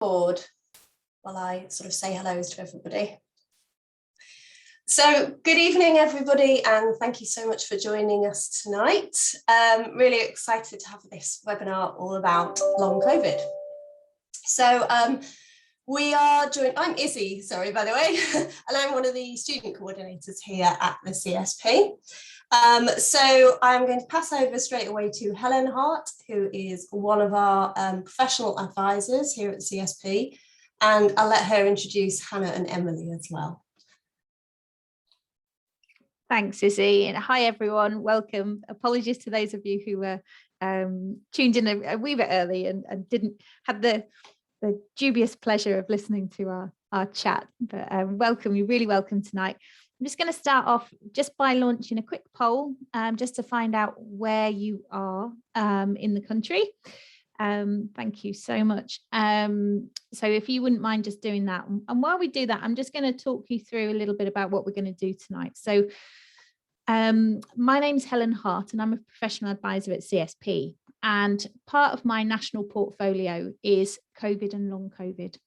board while I sort of say hellos to everybody. So good evening, everybody, and thank you so much for joining us tonight. Really excited to have this webinar all about long COVID. So we are joined, I'm Izzy, sorry, by the way, and I'm one of the student coordinators here at the CSP. So I'm going to pass over straight away to Helen Harte, who is one of our professional advisors here at the CSP, and I'll let her introduce Hannah and Emily as well. Thanks, Izzy, and hi everyone, welcome. Apologies to those of you who were tuned in a wee bit early and didn't have the dubious pleasure of listening to our chat, but welcome, you're really welcome tonight. I'm just going to start off just by launching a quick poll just to find out where you are in the country. Thank you so much. So if you wouldn't mind just doing that, and while we do that, I'm just going to talk you through a little bit about what we're going to do tonight. So my name's Helen Harte and I'm a professional advisor at CSP, and part of my national portfolio is COVID and long COVID,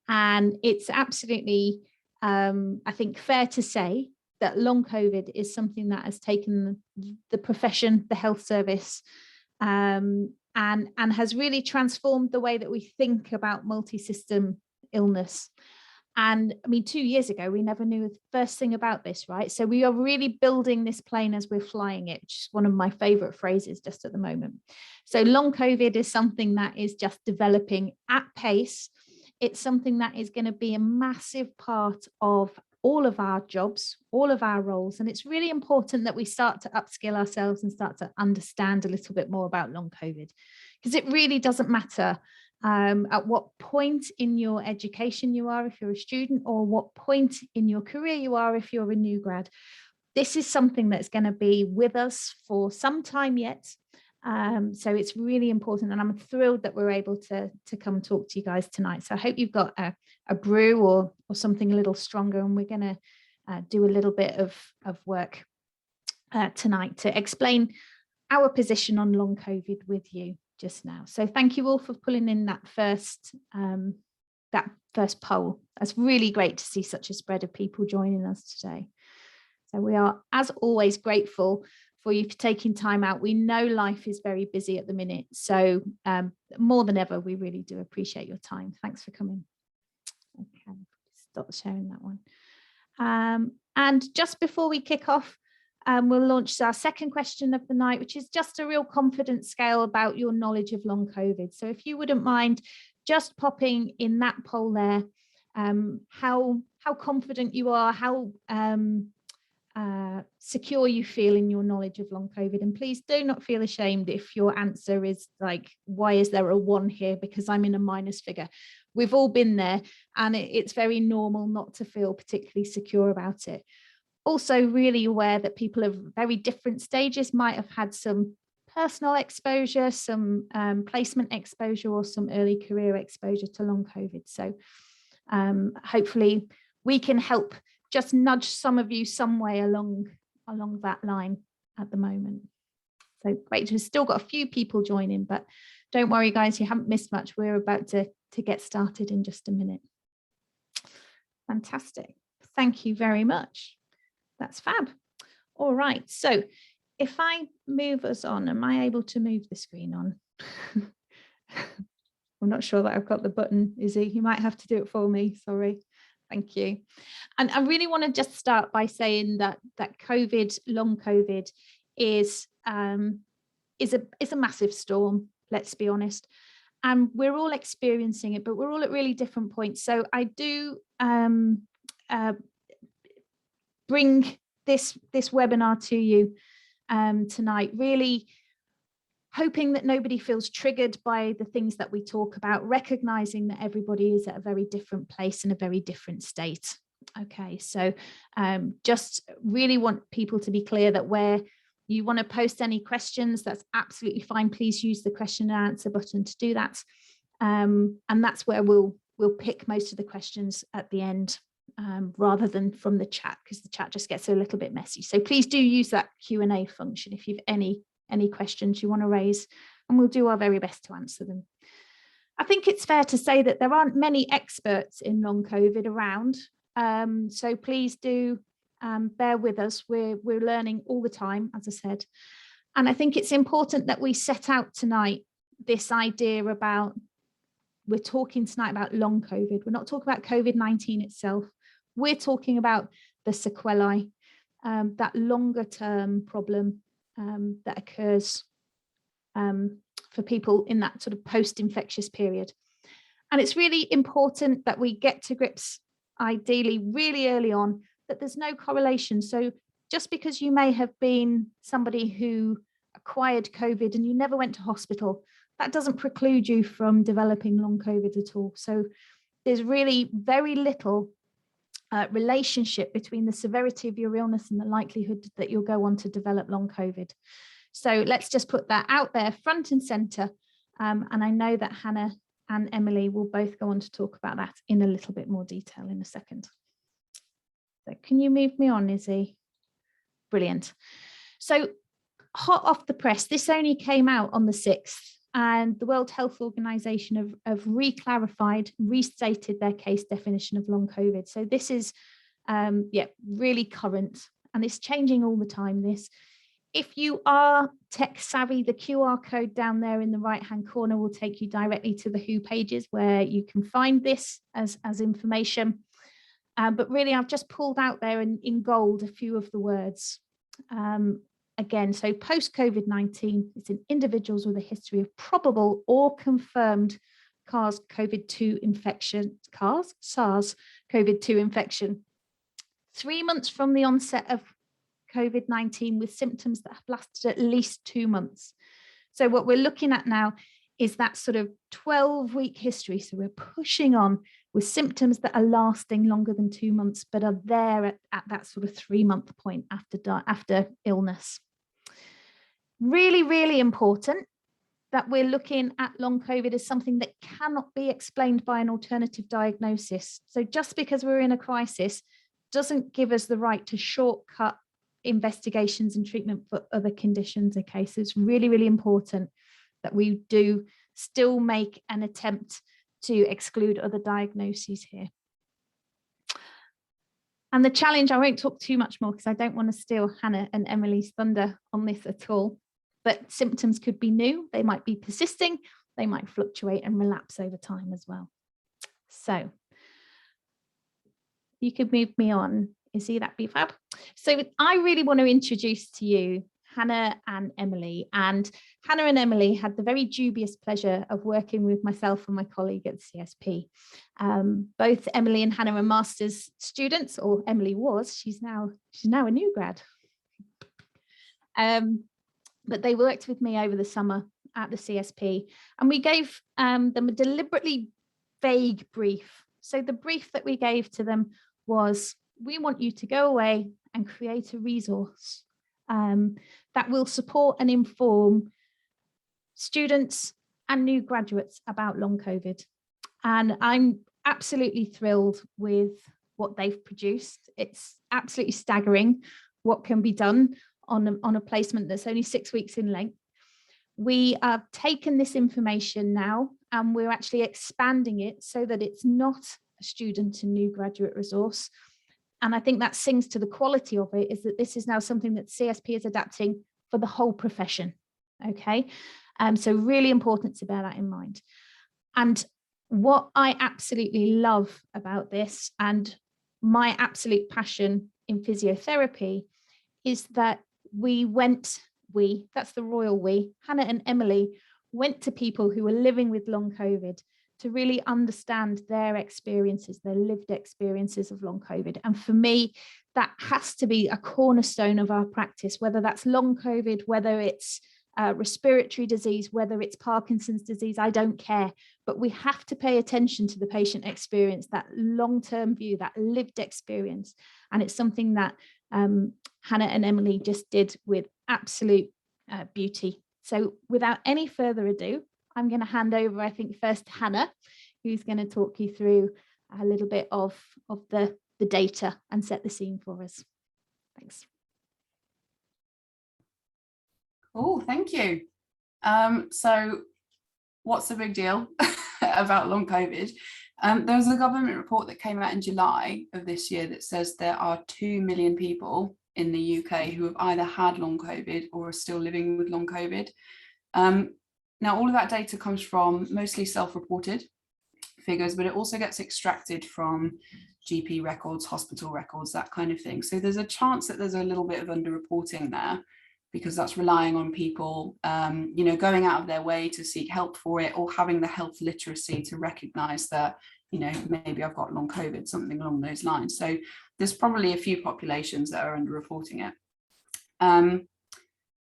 and it's absolutely I think fair to say that long COVID is something that has taken the profession, the health service, and has really transformed the way that we think about multi-system illness. And I mean, 2 years ago, we never knew the first thing about this, right? So we are really building this plane as we're flying it, which is one of my favorite phrases just at the moment. So long COVID is something that is just developing at pace. It's something that is going to be a massive part of all of our jobs, all of our roles. And it's really important that we start to upskill ourselves and start to understand a little bit more about long COVID, because it really doesn't matter at what point in your education you are, if you're a student, or what point in your career you are, if you're a new grad. This is something that's going to be with us for some time yet. So it's really important, and I'm thrilled that we're able to come talk to you guys tonight. So I hope you've got a brew or something a little stronger, and we're going to do a little bit of work tonight to explain our position on long COVID with you just now. So thank you all for pulling in that first poll. That's really great to see such a spread of people joining us today. So we are, as always, grateful for you for taking time out. We know life is very busy at the minute, so more than ever, we really do appreciate your time. Thanks for coming. Okay, stop sharing that one. And just before we kick off, we'll launch our second question of the night, which is just a real confidence scale about your knowledge of long COVID. So if you wouldn't mind just popping in that poll there, how confident you are, how secure you feel in your knowledge of long COVID. And please do not feel ashamed if your answer is like, why is there a 1 here? Because I'm in a minus figure. We've all been there, and it's very normal not to feel particularly secure about it. Also really aware that people of very different stages might have had some personal exposure, some placement exposure, or some early career exposure to long COVID. So hopefully we can help just nudge some of you some way along that line at the moment. So great, we've still got a few people joining, but don't worry guys, you haven't missed much. We're about to get started in just a minute. Fantastic, thank you very much. That's fab. All right, so if I move us on, am I able to move the screen on? I'm not sure that I've got the button, Izzy. You might have to do it for me, sorry. Thank you. And I really want to just start by saying that COVID, long COVID, is a massive storm, let's be honest. And we're all experiencing it, but we're all at really different points. So I do bring this webinar to you tonight, really hoping that nobody feels triggered by the things that we talk about, recognizing that everybody is at a very different place in a very different state. Okay, so just really want people to be clear that where you want to post any questions, that's absolutely fine. Please use the question and answer button to do that. And that's where we'll pick most of the questions at the end, rather than from the chat, because the chat just gets a little bit messy. So please do use that Q&A function if you've any questions you want to raise, and we'll do our very best to answer them. I think it's fair to say that there aren't many experts in long COVID around. So please do bear with us. We're learning all the time, as I said. And I think it's important that we set out tonight this idea about, we're talking tonight about long COVID. We're not talking about COVID-19 itself. We're talking about the sequelae, that longer term problem that occurs for people in that sort of post-infectious period. And it's really important that we get to grips, ideally really early on, that there's no correlation. So just because you may have been somebody who acquired COVID and you never went to hospital, that doesn't preclude you from developing long COVID at all. So there's really very little relationship between the severity of your illness and the likelihood that you'll go on to develop long COVID. So let's just put that out there front and center. And I know that Hannah and Emily will both go on to talk about that in a little bit more detail in a second. So can you move me on, Izzy? Brilliant. So hot off the press, this only came out on the 6th, and the World Health Organization have re-clarified, restated their case definition of long COVID. So this is really current, and it's changing all the time, this. If you are tech savvy, the QR code down there in the right-hand corner will take you directly to the WHO pages where you can find this as information. But really, I've just pulled out there in gold a few of the words. Again, so post-COVID-19, it's in individuals with a history of probable or confirmed SARS-CoV-2 infection, SARS-CoV-2 infection. 3 months from the onset of COVID-19 with symptoms that have lasted at least 2 months. So what we're looking at now is that sort of 12-week history. So we're pushing on with symptoms that are lasting longer than 2 months, but are there at that sort of 3-month point after illness. Really, really important that we're looking at long COVID as something that cannot be explained by an alternative diagnosis. So just because we're in a crisis doesn't give us the right to shortcut investigations and treatment for other conditions. Okay, so it's really, really important that we do still make an attempt to exclude other diagnoses here. And the challenge, I won't talk too much more because I don't want to steal Hannah and Emily's thunder on this at all, but symptoms could be new, they might be persisting, they might fluctuate and relapse over time as well. So you could move me on. Izzy, that'd be fab. So I really want to introduce to you Hannah and Emily. And Hannah and Emily had the very dubious pleasure of working with myself and my colleague at CSP. Both Emily and Hannah are master's students, or Emily was. She's now a new grad. But they worked with me over the summer at the CSP, and we gave them a deliberately vague brief. So the brief that we gave to them was, we want you to go away and create a resource that will support and inform students and new graduates about long COVID. And I'm absolutely thrilled with what they've produced. It's absolutely staggering what can be done on a placement that's only 6 weeks in length. We have taken this information now and we're actually expanding it so that it's not a student and new graduate resource. And I think that sings to the quality of it, is that this is now something that CSP is adapting for the whole profession. Okay, so really important to bear that in mind. And what I absolutely love about this, and my absolute passion in physiotherapy, is that that's the royal we, Hannah and Emily, went to people who were living with long COVID to really understand their experiences, their lived experiences of long COVID. And for me, that has to be a cornerstone of our practice, whether that's long COVID, whether it's respiratory disease, whether it's Parkinson's disease, I don't care. But we have to pay attention to the patient experience, that long-term view, that lived experience. And it's something that Hannah and Emily just did with absolute beauty. So without any further ado, I'm going to hand over, I think, first to Hannah, who's going to talk you through a little bit of the data and set the scene for us. Thanks. Oh, thank you. So what's the big deal? about long COVID. There was a government report that came out in July of this year that says there are 2 million people in the UK who have either had long COVID or are still living with long COVID. Now, all of that data comes from mostly self-reported figures, but it also gets extracted from GP records, hospital records, that kind of thing. So there's a chance that there's a little bit of underreporting there, because that's relying on people, going out of their way to seek help for it, or having the health literacy to recognize that, maybe I've got long COVID, something along those lines. So there's probably a few populations that are underreporting it.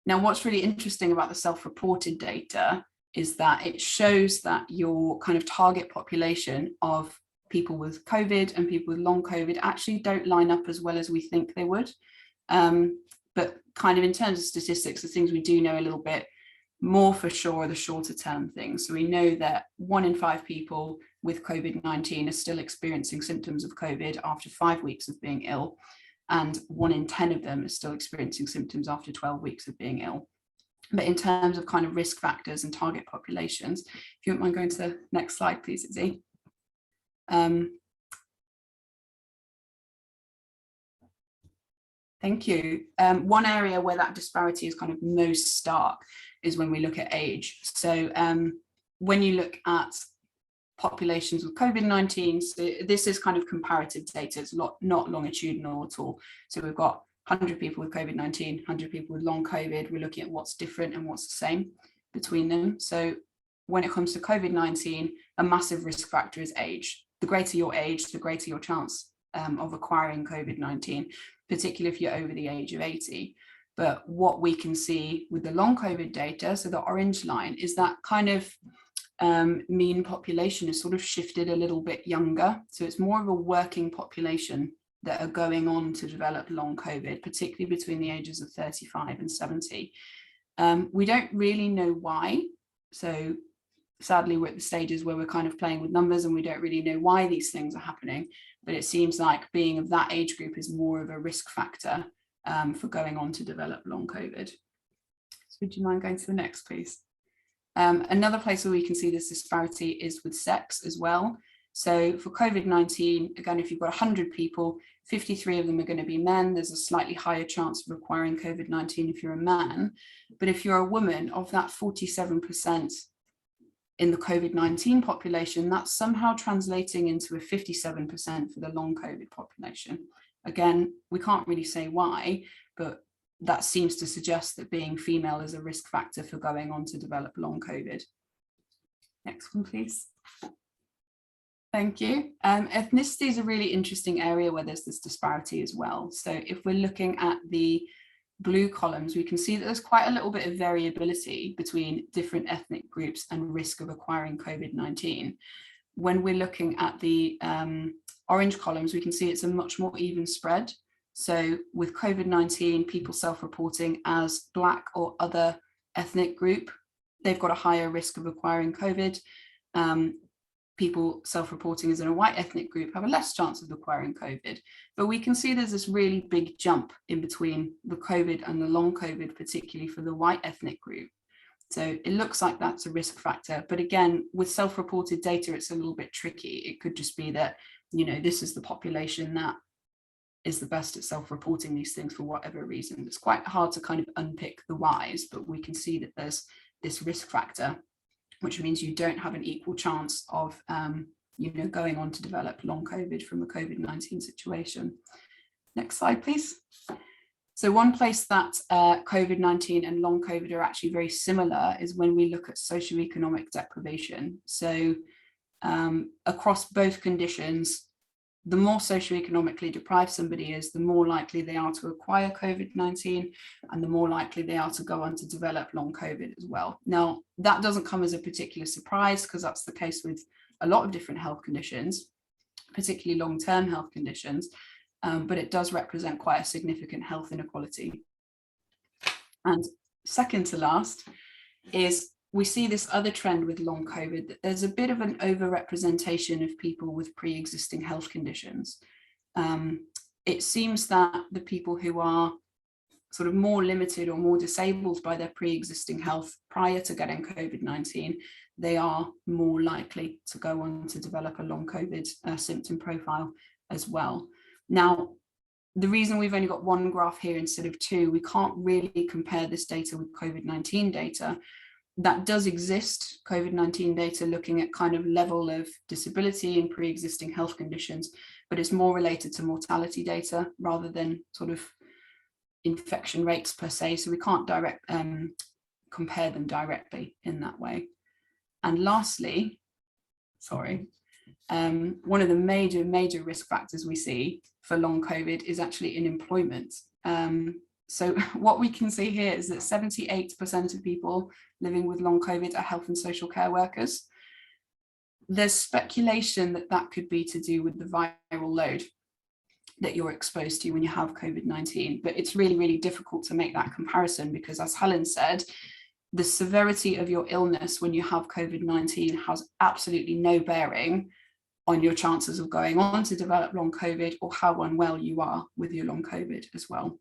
Now, what's really interesting about the self-reported data is that it shows that your kind of target population of people with COVID and people with long COVID actually don't line up as well as we think they would. But kind of in terms of statistics, the things we do know a little bit more for sure are the shorter term things. So we know that 1 in 5 people with COVID-19 are still experiencing symptoms of COVID after 5 weeks of being ill, and 1 in 10 of them are still experiencing symptoms after 12 weeks of being ill. But in terms of kind of risk factors and target populations, if you wouldn't mind going to the next slide, please, Izzy. Thank you. One area where that disparity is kind of most stark is when we look at age. So when you look at populations with COVID-19, so this is kind of comparative data, it's not longitudinal at all. So we've got 100 people with COVID-19, 100 people with long COVID. We're looking at what's different and what's the same between them. So when it comes to COVID-19, a massive risk factor is age. The greater your age, the greater your chance of acquiring COVID-19, particularly if you're over the age of 80. But what we can see with the long COVID data, so the orange line, is that kind of mean population is sort of shifted a little bit younger. So it's more of a working population that are going on to develop long COVID, particularly between the ages of 35 and 70. We don't really know why. So sadly, we're at the stages where we're kind of playing with numbers and we don't really know why these things are happening. But it seems like being of that age group is more of a risk factor for going on to develop long COVID. So would you mind going to the next, please? Another place where we can see this disparity is with sex as well. So for COVID-19, again, if you've got 100 people, 53 of them are going to be men. There's a slightly higher chance of acquiring COVID-19 if you're a man. But if you're a woman, of that 47% in the COVID-19 population, that's somehow translating into a 57% for the long COVID population. Again, we can't really say why, but that seems to suggest that being female is a risk factor for going on to develop long COVID. Next one, please. Thank you. Ethnicity is a really interesting area where there's this disparity as well. So if we're looking at the blue columns, we can see that there's quite a little bit of variability between different ethnic groups and risk of acquiring COVID-19. When we're looking at the orange columns, we can see it's a much more even spread. So with COVID-19, people self-reporting as Black or other ethnic group, they've got a higher risk of acquiring COVID. People self-reporting as in a white ethnic group have a less chance of acquiring COVID. But we can see there's this really big jump in between the COVID and the long COVID, particularly for the white ethnic group. So it looks like that's a risk factor. But again, with self-reported data, it's a little bit tricky. It could just be that, this is the population that is the best at self-reporting these things for whatever reason. It's quite hard to kind of unpick the whys, but we can see that there's this risk factor, which means you don't have an equal chance of, going on to develop long COVID from a COVID-19 situation. Next slide, please. So one place that COVID-19 and long COVID are actually very similar is when we look at socioeconomic deprivation. So across both conditions, the more socioeconomically deprived somebody is, the more likely they are to acquire COVID-19 and the more likely they are to go on to develop long COVID as well. Now, that doesn't come as a particular surprise because that's the case with a lot of different health conditions, particularly long-term health conditions, but it does represent quite a significant health inequality. And second to last is we see this other trend with long COVID, that there's a bit of an overrepresentation of people with pre-existing health conditions. It seems that the people who are sort of more limited or more disabled by their pre-existing health prior to getting COVID-19, they are more likely to go on to develop a long COVID symptom profile as well. Now, the reason we've only got one graph here instead of two, we can't really compare this data with COVID-19 data. That does exist, COVID-19 data looking at kind of level of disability and pre-existing health conditions, but it's more related to mortality data rather than sort of infection rates per se. So we can't compare them directly in that way. And lastly, one of the major risk factors we see for long COVID is actually in employment. So what we can see here is that 78% of people living with long COVID are health and social care workers. There's speculation that that could be to do with the viral load that you're exposed to when you have COVID-19, but it's really, really difficult to make that comparison because, as Helen said, the severity of your illness when you have COVID-19 has absolutely no bearing on your chances of going on to develop long COVID or how unwell you are with your long COVID as well.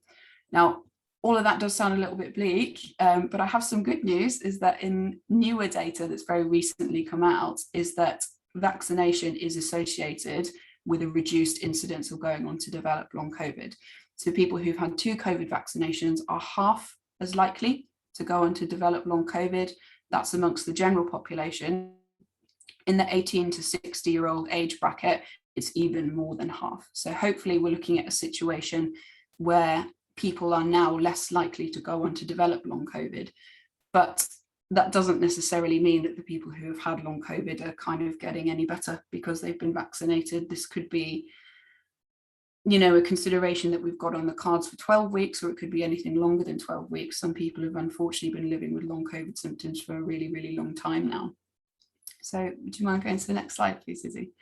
Now, all of that does sound a little bit bleak, but I have some good news, is that in newer data that's very recently come out, is that vaccination is associated with a reduced incidence of going on to develop long COVID. So people who've had 2 COVID vaccinations are half as likely to go on to develop long COVID. That's amongst the general population. In the 18 to 60-year-old age bracket, it's even more than half. So hopefully we're looking at a situation where people are now less likely to go on to develop long COVID. But that doesn't necessarily mean that the people who have had long COVID are kind of getting any better because they've been vaccinated. This could be, you know, a consideration that we've got on the cards for 12 weeks, or it could be anything longer than 12 weeks. Some people have unfortunately been living with long COVID symptoms for a really, really long time now. So would you mind going to the next slide, please, Izzy?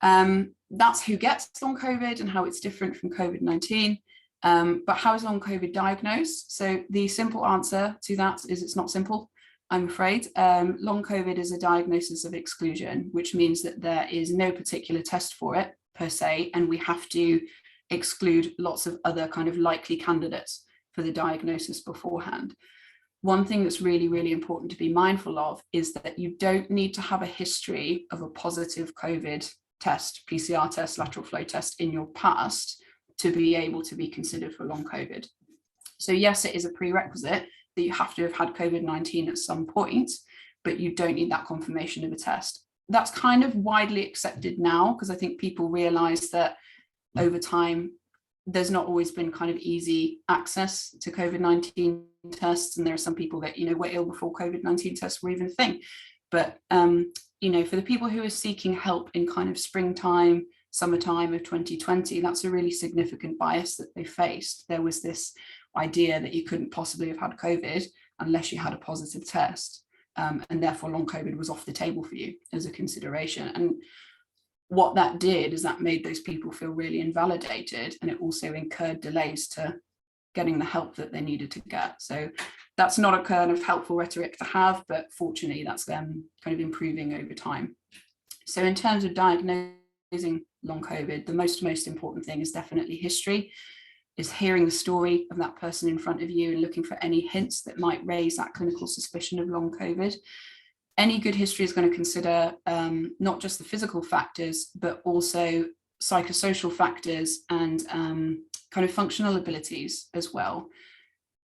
That's who gets long COVID and how it's different from COVID-19. But how is long COVID diagnosed? So the simple answer to that is it's not simple, I'm afraid. Long COVID is a diagnosis of exclusion, which means that there is no particular test for it per se, and we have to exclude lots of other kind of likely candidates for the diagnosis beforehand. One thing that's really, really important to be mindful of is that you don't need to have a history of a positive COVID test, PCR test, lateral flow test in your past to be able to be considered for long COVID. So yes, it is a prerequisite that you have to have had COVID-19 at some point, but you don't need that confirmation of a test. That's kind of widely accepted now because I think people realize that over time, there's not always been kind of easy access to COVID-19 tests. And there are some people that, you know, were ill before COVID-19 tests were even a thing. But, you know, for the people who are seeking help in kind of springtime, summertime of 2020, that's a really significant bias that they faced. There was this idea that you couldn't possibly have had COVID unless you had a positive test. And therefore long COVID was off the table for you as a consideration. And what that did is that made those people feel really invalidated, and it also incurred delays to getting the help that they needed to get. So that's not a kind of helpful rhetoric to have, but fortunately that's kind of improving over time. So in terms of diagnosing long COVID, the most important thing is definitely history, is hearing the story of that person in front of you and looking for any hints that might raise that clinical suspicion of long COVID. Any good history is going to consider not just the physical factors, but also psychosocial factors and kind of functional abilities as well.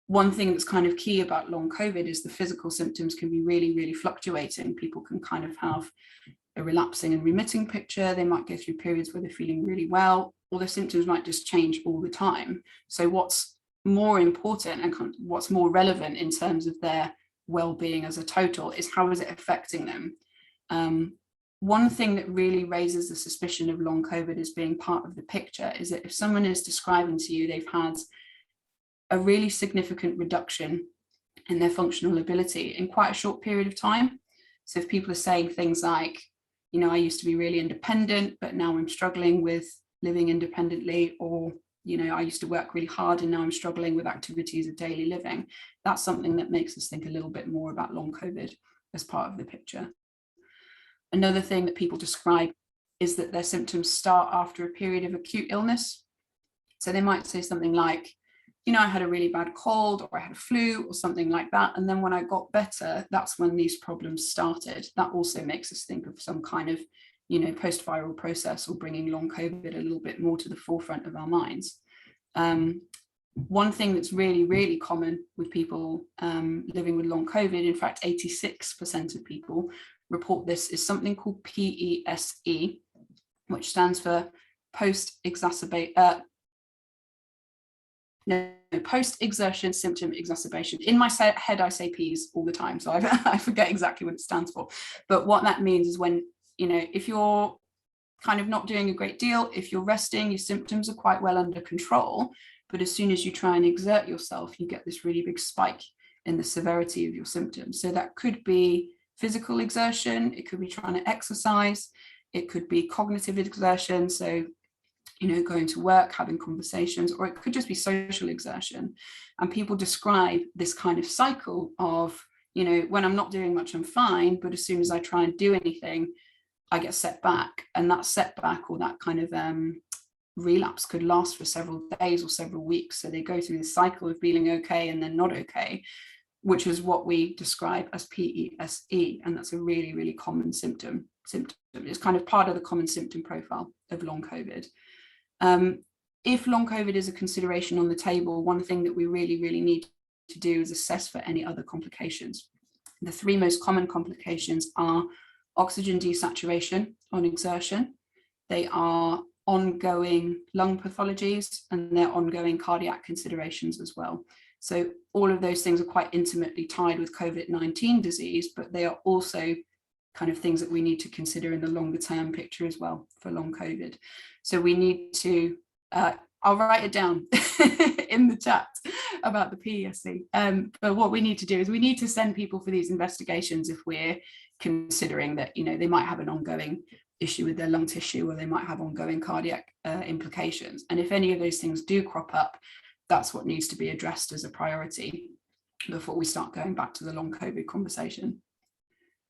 One thing that's kind of key about long COVID is the physical symptoms can be really, really fluctuating. People can kind of have a relapsing and remitting picture. They might go through periods where they're feeling really well, or their symptoms might just change all the time. So what's more important and what's more relevant in terms of their well-being as a total is how is it affecting them? One thing that really raises the suspicion of long COVID as being part of the picture is that if someone is describing to you they've had a really significant reduction in their functional ability in quite a short period of time. So if people are saying things like, you know, I used to be really independent, but now I'm struggling with living independently, or, you know, I used to work really hard and now I'm struggling with activities of daily living. That's something that makes us think a little bit more about long COVID as part of the picture. Another thing that people describe is that their symptoms start after a period of acute illness. So they might say something like, you know, I had a really bad cold or I had a flu or something like that. And then when I got better, that's when these problems started. That also makes us think of some kind of, you know, post-viral process, or bringing long COVID a little bit more to the forefront of our minds. One thing that's really, really common with people living with long COVID, in fact, 86% of people report this, is something called PESE, which stands for post-exertion symptom exacerbation. In my head, I say P's all the time, so I forget exactly what it stands for. But what that means is when, you know, if you're kind of not doing a great deal, if you're resting, your symptoms are quite well under control, but as soon as you try and exert yourself, you get this really big spike in the severity of your symptoms. So that could be physical exertion, it could be trying to exercise, it could be cognitive exertion, so, you know, going to work, having conversations, or it could just be social exertion. And people describe this kind of cycle of, you know, when I'm not doing much, I'm fine, but as soon as I try and do anything, I get set back. And that setback, or that kind of relapse, could last for several days or several weeks. So they go through the cycle of feeling okay and then not okay, which is what we describe as PESE. And that's a really, really common symptom. It's kind of part of the common symptom profile of long COVID. If long COVID is a consideration on the table, one thing that we really, really need to do is assess for any other complications. The three most common complications are oxygen desaturation on exertion, they are ongoing lung pathologies, and they're ongoing cardiac considerations as well. So all of those things are quite intimately tied with COVID-19 disease, but they are also kind of things that we need to consider in the longer term picture as well for long COVID. So we need to, I'll write it down in the chat about the PESE. But what we need to do is we need to send people for these investigations if we're considering that, you know, they might have an ongoing issue with their lung tissue, or they might have ongoing cardiac implications. And if any of those things do crop up, that's what needs to be addressed as a priority before we start going back to the long COVID conversation.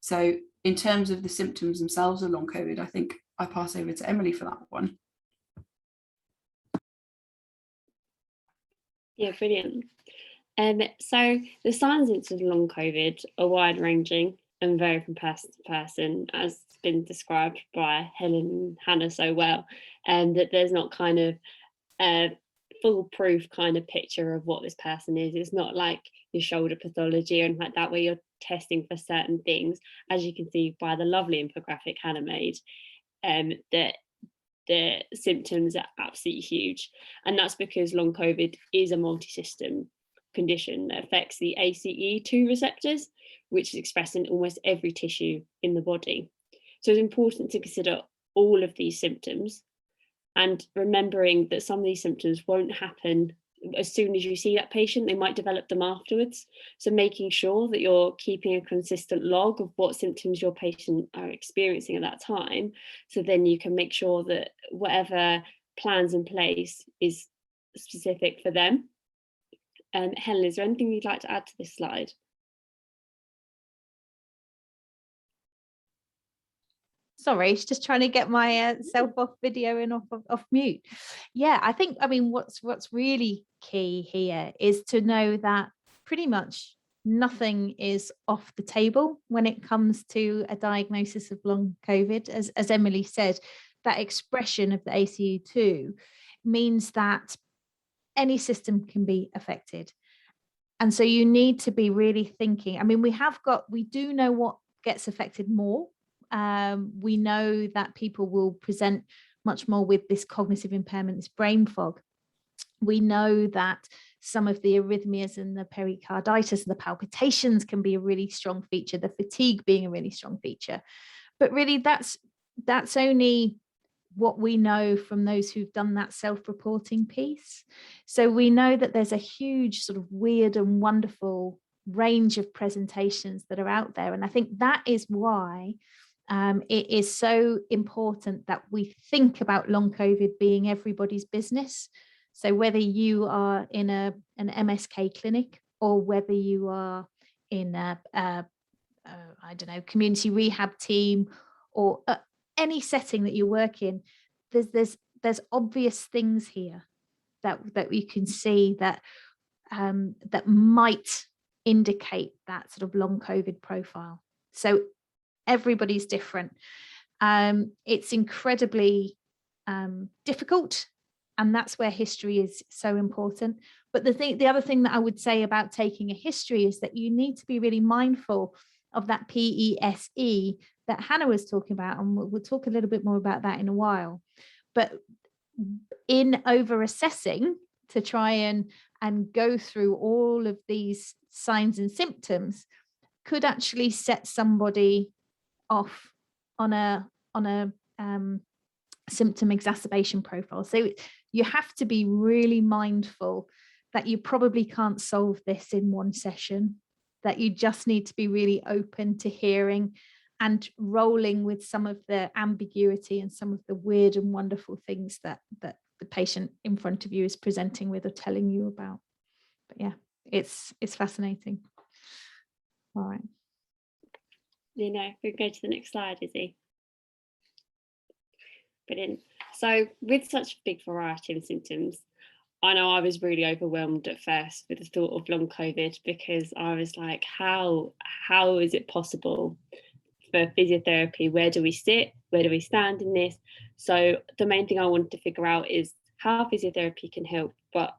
So in terms of the symptoms themselves of long COVID, I think I pass over to Emily for that one. Yeah, brilliant. So the signs and symptoms of long COVID are wide ranging and vary from person to person, as has been described by Helen and Hannah so well, and that there's not kind of a foolproof kind of picture of what this person is. It's not like your shoulder pathology or anything like that, where you're testing for certain things, as you can see by the lovely infographic Hannah made, that the symptoms are absolutely huge. And that's because long COVID is a multi-system condition that affects the ACE2 receptors, which is expressed in almost every tissue in the body. So it's important to consider all of these symptoms, and remembering that some of these symptoms won't happen as soon as you see that patient, they might develop them afterwards. So making sure that you're keeping a consistent log of what symptoms your patient are experiencing at that time, so then you can make sure that whatever plans in place is specific for them. Helen, is there anything you'd like to add to this slide? Sorry, it's just trying to get my self off video and off mute. Yeah, I think, I mean, what's really key here is to know that pretty much nothing is off the table when it comes to a diagnosis of long COVID. As Emily said, that expression of the ACE2 means that any system can be affected. And so you need to be really thinking, I mean, we do know what gets affected more. We know that people will present much more with this cognitive impairment, this brain fog. We know that some of the arrhythmias and the pericarditis and the palpitations can be a really strong feature, the fatigue being a really strong feature. But really that's only what we know from those who've done that self-reporting piece. So we know that there's a huge sort of weird and wonderful range of presentations that are out there. And I think that is why it is so important that we think about long COVID being everybody's business. So whether you are in an MSK clinic, or whether you are in I don't know, community rehab team, or any setting that you work in, there's obvious things here that we can see that that might indicate that sort of long COVID profile. So everybody's different. It's incredibly difficult, and that's where history is so important. But the other thing that I would say about taking a history is that you need to be really mindful of that PESE that Hannah was talking about, and we'll talk a little bit more about that in a while. But in over assessing to try and go through all of these signs and symptoms could actually set somebody off on a symptom exacerbation profile. So you have to be really mindful that you probably can't solve this in one session, that you just need to be really open to hearing and rolling with some of the ambiguity and some of the weird and wonderful things that the patient in front of you is presenting with or telling you about. But yeah, it's fascinating. All right. We go to the next slide, Izzy. Brilliant. So with such a big variety of symptoms, I know I was really overwhelmed at first with the thought of long COVID, because I was like, how is it possible for physiotherapy? Where do we sit? Where do we stand in this? So the main thing I wanted to figure out is how physiotherapy can help, but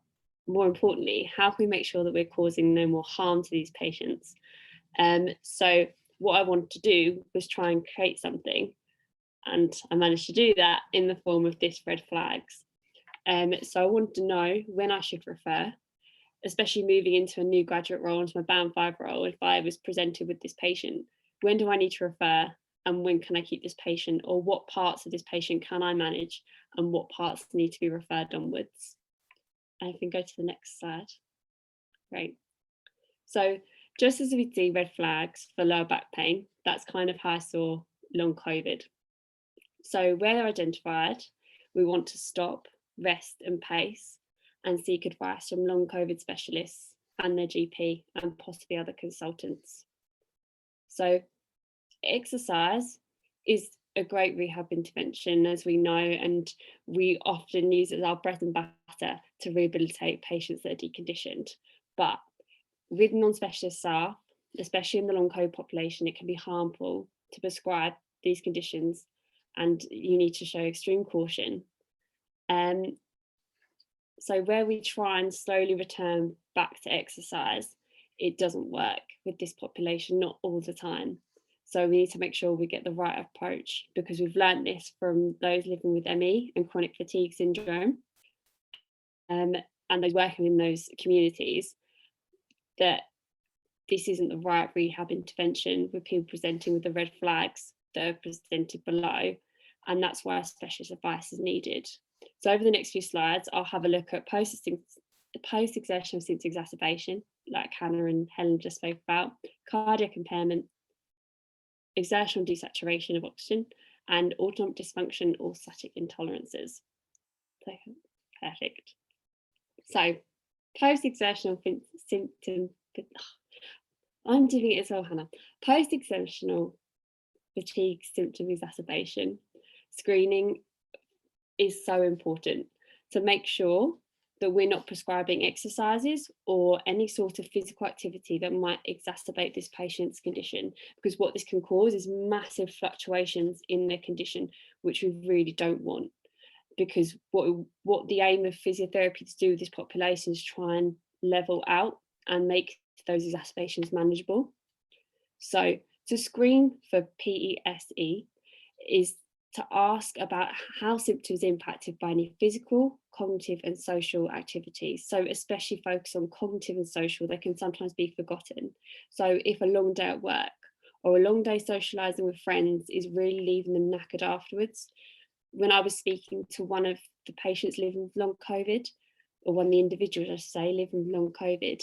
more importantly, how can we make sure that we're causing no more harm to these patients? So what I wanted to do was try and create something, and I managed to do that in the form of this red flags. So I wanted to know when I should refer, especially moving into a new graduate role, into my Band 5 role. If I was presented with this patient, when do I need to refer, and when can I keep this patient, or what parts of this patient can I manage and what parts need to be referred onwards? I can go to the next slide. Great. So just as we see red flags for lower back pain, that's kind of how I saw long COVID. So where they're identified, we want to stop, rest and pace, and seek advice from long COVID specialists and their GP and possibly other consultants. So exercise is a great rehab intervention, as we know, and we often use it as our bread and butter to rehabilitate patients that are deconditioned. But with non-specialist staff, especially in the long COVID population, it can be harmful to prescribe these conditions, and you need to show extreme caution. So where we try and slowly return back to exercise, it doesn't work with this population, not all the time. So we need to make sure we get the right approach, because we've learned this from those living with ME and chronic fatigue syndrome, and those working in those communities, that this isn't the right rehab intervention with people presenting with the red flags that are presented below, and that's why specialist advice is needed. So over the next few slides, I'll have a look at post-exertional symptom exacerbation, like Hannah and Helen just spoke about, cardiac impairment, exertional desaturation of oxygen, and autonomic dysfunction or static intolerances. So, perfect. So post-exertional symptom, I'm doing it as well, Hannah. Post-exertional fatigue symptom exacerbation screening is so important to make sure that we're not prescribing exercises or any sort of physical activity that might exacerbate this patient's condition, because what this can cause is massive fluctuations in their condition, which we really don't want. Because what the aim of physiotherapy to do with this population is try and level out and make those exacerbations manageable. So to screen for PESE is to ask about how symptoms are impacted by any physical, cognitive and social activities. So especially focus on cognitive and social, they can sometimes be forgotten. So if a long day at work or a long day socialising with friends is really leaving them knackered afterwards. When I was speaking to one of the patients living with long COVID, or one of the individuals, I should say, living with long COVID,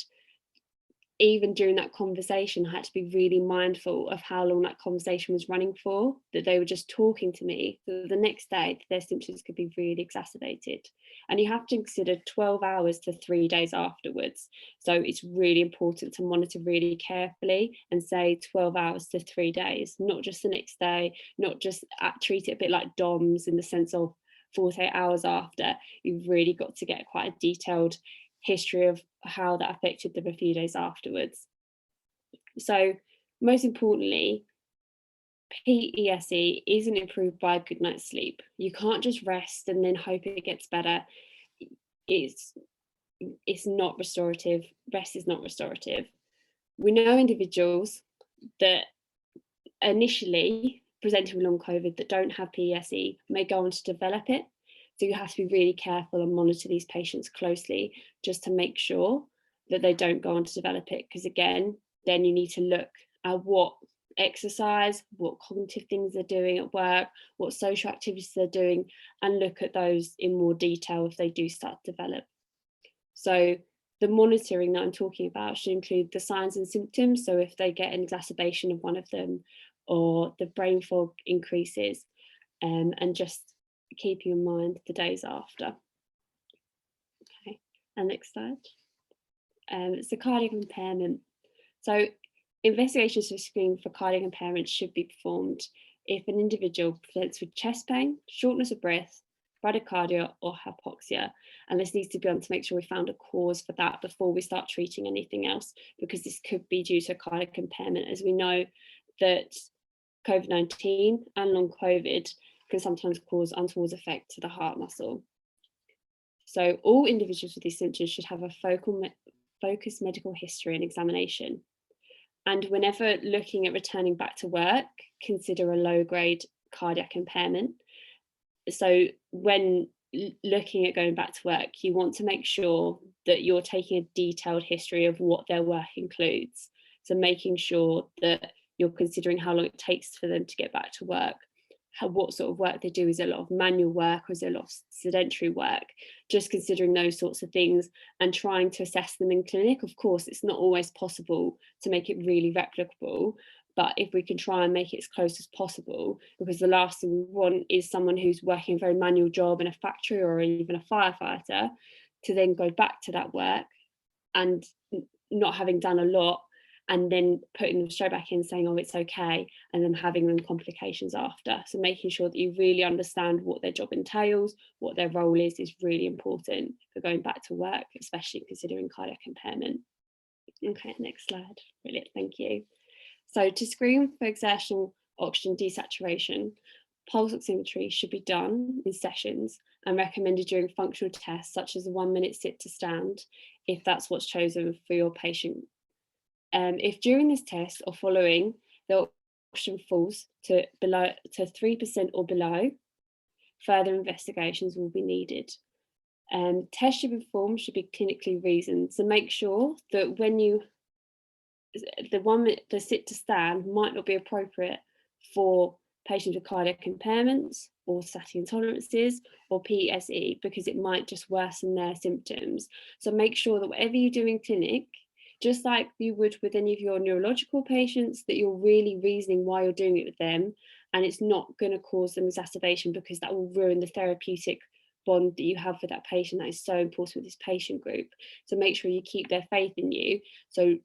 even during that conversation, I had to be really mindful of how long that conversation was running for, that they were just talking to me. So the next day, their symptoms could be really exacerbated. And you have to consider 12 hours to 3 days afterwards. So it's really important to monitor really carefully and say 12 hours to 3 days, not just the next day, not just treat it a bit like DOMS in the sense of 48 hours after, you've really got to get quite a detailed history of how that affected them a few days afterwards. So most importantly, PESE isn't improved by a good night's sleep. You can't just rest and then hope it gets better. It's not restorative. Rest is not restorative. We know individuals that initially presenting with long COVID that don't have PESE may go on to develop it. So you have to be really careful and monitor these patients closely just to make sure that they don't go on to develop it. Because again, then you need to look at what exercise, what cognitive things they're doing at work, what social activities they're doing, and look at those in more detail if they do start to develop. So the monitoring that I'm talking about should include the signs and symptoms. So if they get an exacerbation of one of them, or the brain fog increases, and just keeping in mind the days after. Okay, and next slide. It's the cardiac impairment. So investigations for screening for cardiac impairment should be performed if an individual presents with chest pain, shortness of breath, bradycardia or hypoxia, and this needs to be done to make sure we found a cause for that before we start treating anything else, because this could be due to cardiac impairment, as we know that COVID-19 and long COVID can sometimes cause untoward effect to the heart muscle. So all individuals with these symptoms should have a focused medical history and examination. And whenever looking at returning back to work, consider a low-grade cardiac impairment. So when looking at going back to work, you want to make sure that you're taking a detailed history of what their work includes. So making sure that you're considering how long it takes for them to get back to work, what sort of work they do. Is it a lot of manual work or is it a lot of sedentary work? Just considering those sorts of things and trying to assess them in clinic. Of course, it's not always possible to make it really replicable, but if we can try and make it as close as possible, because the last thing we want is someone who's working a very manual job in a factory or even a firefighter to then go back to that work and not having done a lot, and then putting them straight back in saying, oh, it's okay, and then having them complications after. So making sure that you really understand what their job entails, what their role is really important for going back to work, especially considering cardiac impairment. Okay, next slide. Brilliant, thank you. So to screen for exertional oxygen desaturation, pulse oximetry should be done in sessions and recommended during functional tests, such as a 1 minute sit to stand, if that's what's chosen for your patient. If during this test or following the oxygen falls to 3% or below, further investigations will be needed. Tests should be performed should be clinically reasoned. So make sure that when the sit to stand might not be appropriate for patients with cardiac impairments or statin intolerances or PESE, because it might just worsen their symptoms. So make sure that whatever you do in clinic, just like you would with any of your neurological patients, that you're really reasoning why you're doing it with them, and it's not going to cause them exacerbation, because that will ruin the therapeutic bond that you have with that patient. That is so important with this patient group. So make sure you keep their faith in you. So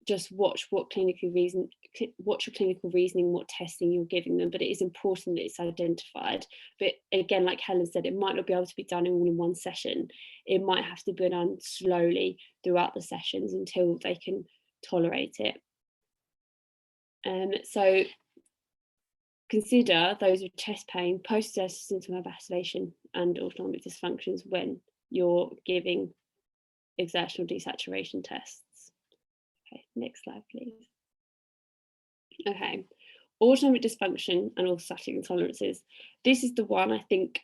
just watch your clinical reasoning, what testing you're giving them, but it is important that it's identified. But again, like Helen said, it might not be able to be done all in one session. It might have to be done slowly throughout the sessions until they can tolerate it. So consider those with chest pain, post-exertional symptom of vacillation and autonomic dysfunctions when you're giving exertional desaturation tests. Okay, next slide, please. Okay, autonomic dysfunction and orthostatic intolerances. This is the one I think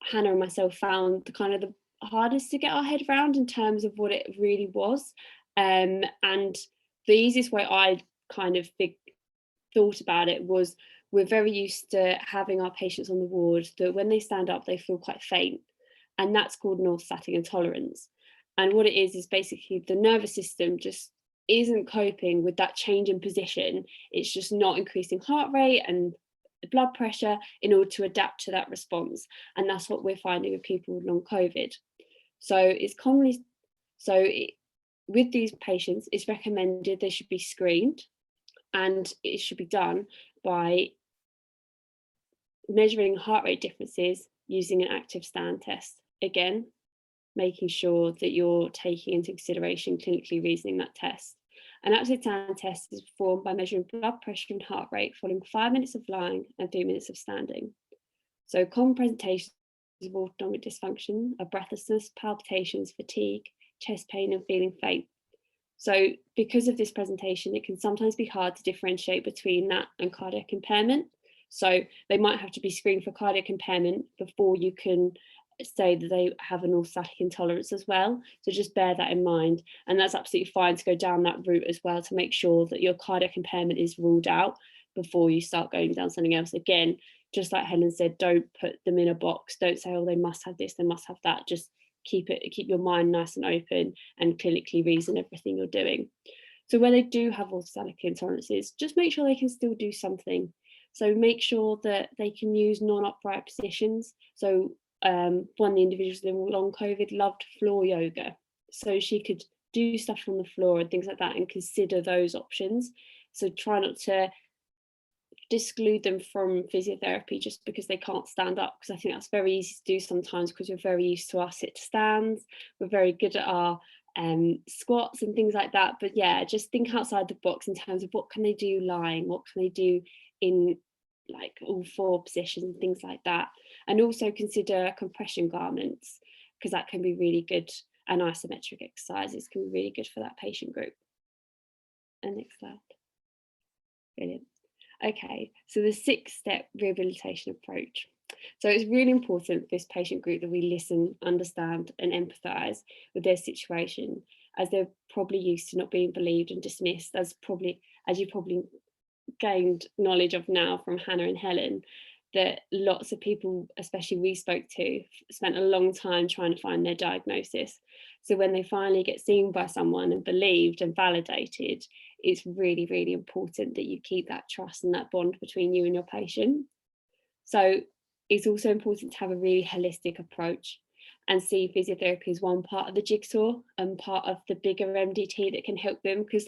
Hannah and myself found the hardest to get our head around in terms of what it really was. And the easiest way I thought about it was, we're very used to having our patients on the ward that when they stand up, they feel quite faint. And that's called an orthostatic intolerance. And what it is basically the nervous system just isn't coping with that change in position. It's just not increasing heart rate and blood pressure in order to adapt to that response. And that's what we're finding with people with long COVID. So it's commonly, with these patients, it's recommended they should be screened, and it should be done by measuring heart rate differences using an active stand test. Again, making sure that you're taking into consideration clinically reasoning that test. An active stand test is performed by measuring blood pressure and heart rate following 5 minutes of lying and 3 minutes of standing. So common presentations of autonomic dysfunction are breathlessness, palpitations, fatigue, chest pain, and feeling faint. So because of this presentation, it can sometimes be hard to differentiate between that and cardiac impairment. So they might have to be screened for cardiac impairment before you can say that they have an orthostatic intolerance as well. So just bear that in mind. And that's absolutely fine to go down that route as well, to make sure that your cardiac impairment is ruled out before you start going down something else. Again, just like Helen said, don't put them in a box. Don't say, oh, they must have this, they must have that. Just keep your mind nice and open and clinically reason everything you're doing. So when they do have orthostatic intolerances, just make sure they can still do something. So make sure that they can use non-upright positions. So one of the individuals living with long COVID loved floor yoga. So she could do stuff on the floor and things like that and consider those options. So try not to exclude them from physiotherapy just because they can't stand up, because I think that's very easy to do sometimes because we're very used to our sit stands, we're very good at our squats and things like that. But yeah, just think outside the box in terms of what can they do lying, what can they do in like all four positions and things like that. And also consider compression garments, because that can be really good, and isometric exercises can be really good for that patient group. And next slide. Brilliant. Okay, so the 6-step rehabilitation approach. So it's really important for this patient group that we listen, understand and empathise with their situation, as they're probably used to not being believed and dismissed, as you probably gained knowledge of now from Hannah and Helen, that lots of people, especially we spoke to, spent a long time trying to find their diagnosis. So when they finally get seen by someone and believed and validated, it's really, really important that you keep that trust and that bond between you and your patient. So it's also important to have a really holistic approach and see physiotherapy as one part of the jigsaw and part of the bigger MDT that can help them, because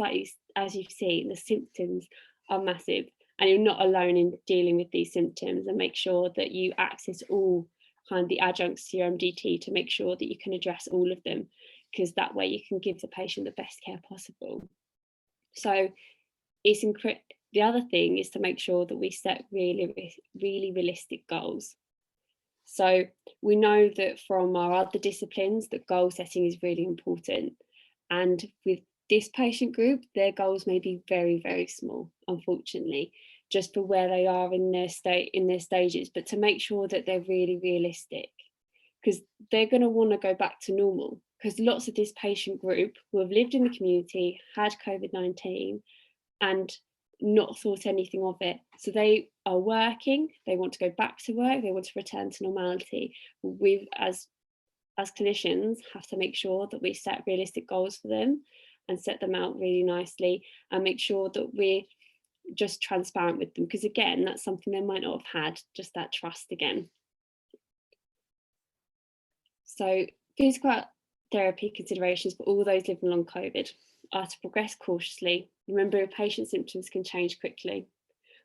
as you've seen, the symptoms are massive and you're not alone in dealing with these symptoms, and make sure that you access all kind of the adjuncts to your MDT to make sure that you can address all of them, because that way you can give the patient the best care possible. So it's the other thing is to make sure that we set really, really realistic goals. So we know that from our other disciplines that goal setting is really important, and with this patient group, their goals may be very, very small, unfortunately, just for where they are in their stages, but to make sure that they're really realistic, because they're going to want to go back to normal, because lots of this patient group will have lived in the community, had COVID-19 and not thought anything of it. So they are working, they want to go back to work, they want to return to normality. We as clinicians have to make sure that we set realistic goals for them and set them out really nicely, and make sure that we're just transparent with them, because again, that's something they might not have had, just that trust again. So physical therapy considerations for all those living long COVID are to progress cautiously. Remember, your patient symptoms can change quickly.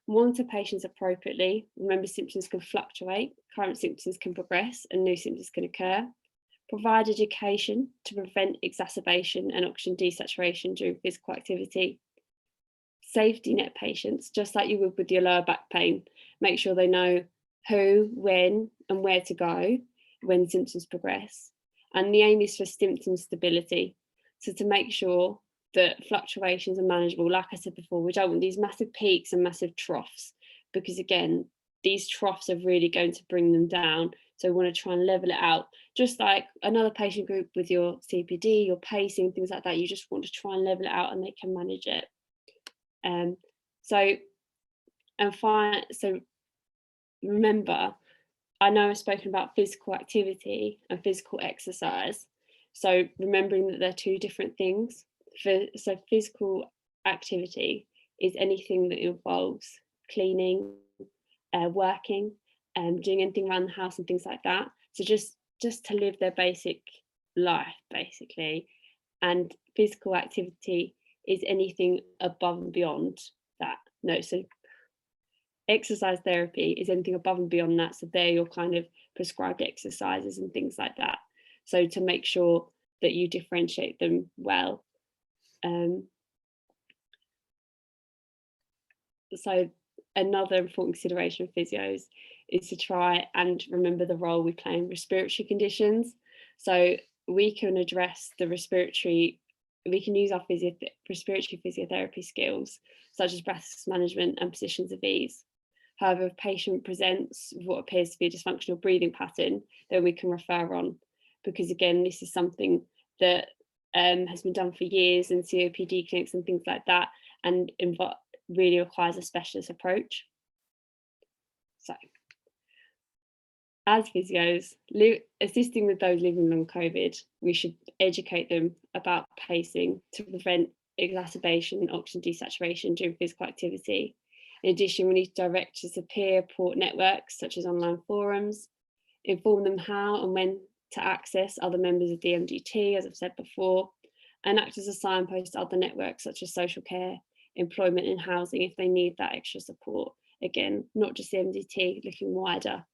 Monitor patients appropriately. Remember, symptoms can fluctuate, current symptoms can progress and new symptoms can occur. Provide education to prevent exacerbation and oxygen desaturation during physical activity. Safety net patients, just like you would with your lower back pain. Make sure they know who, when and where to go when symptoms progress. And the aim is for symptom stability. So to make sure that fluctuations are manageable, like I said before, we don't want these massive peaks and massive troughs, because again, these troughs are really going to bring them down. So we want to try and level it out, just like another patient group with your CPD, your pacing, things like that. You just want to try and level it out and they can manage it. So remember, I know I've spoken about physical activity and physical exercise. So remembering that they're two different things. So physical activity is anything that involves cleaning, working, doing anything around the house and things like that. So just to live their basic life, basically. And physical activity is anything above and beyond that. No, so Exercise therapy is anything above and beyond that. So they're your kind of prescribed exercises and things like that. So to make sure that you differentiate them well. So another important consideration of physios is to try and remember the role we play in respiratory conditions. So we can address the respiratory, we can use our respiratory physiotherapy skills, such as breath management and positions of ease. However, if a patient presents with what appears to be a dysfunctional breathing pattern, then we can refer on, because again, this is something that has been done for years in COPD clinics and things like that, and really requires a specialist approach. So, as physios, assisting with those living with long COVID, we should educate them about pacing to prevent exacerbation and oxygen desaturation during physical activity. In addition, we need to direct to peer support networks such as online forums, inform them how and when to access other members of the MDT, as I've said before, and act as a signpost to other networks such as social care, employment and housing if they need that extra support. Again, not just the MDT, looking wider.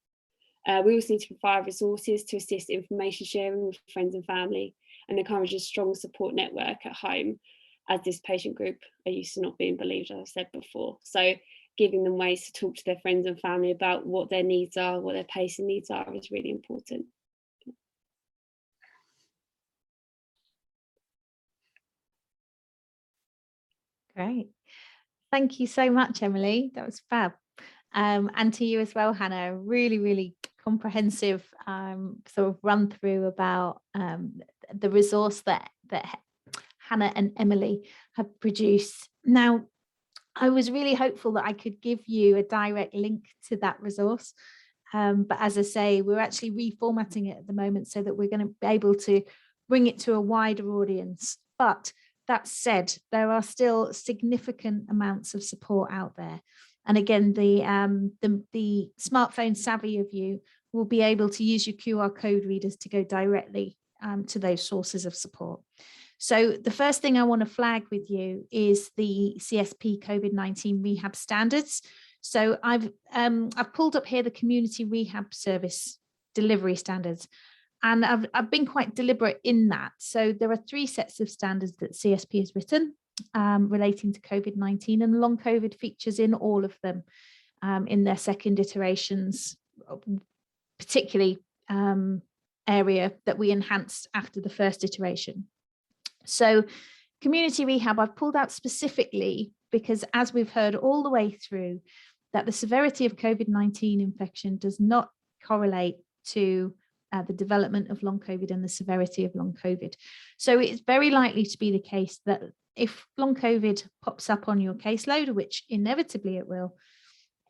We also need to provide resources to assist information sharing with friends and family, and encourage a strong support network at home, as this patient group are used to not being believed, as I've said before. So giving them ways to talk to their friends and family about what their needs are, what their pacing needs are, is really important. Great. Thank you so much, Emily. That was fab. And to you as well, Hannah, really, really comprehensive sort of run through about the resource that Hannah and Emily have produced. Now, I was really hopeful that I could give you a direct link to that resource. But as I say, we're actually reformatting it at the moment so that we're going to be able to bring it to a wider audience. But that said, there are still significant amounts of support out there. And again, the smartphone savvy of you will be able to use your QR code readers to go directly to those sources of support. So the first thing I want to flag with you is the CSP COVID-19 rehab standards. So I've pulled up here the community rehab service delivery standards, and I've been quite deliberate in that. So there are 3 sets of standards that CSP has written relating to COVID-19, and long COVID features in all of them in their second iterations, particularly area that we enhanced after the first iteration. So community rehab I've pulled out specifically because, as we've heard all the way through, that the severity of COVID-19 infection does not correlate to the development of long COVID and the severity of long COVID. So it's very likely to be the case that if long COVID pops up on your caseload, which inevitably it will,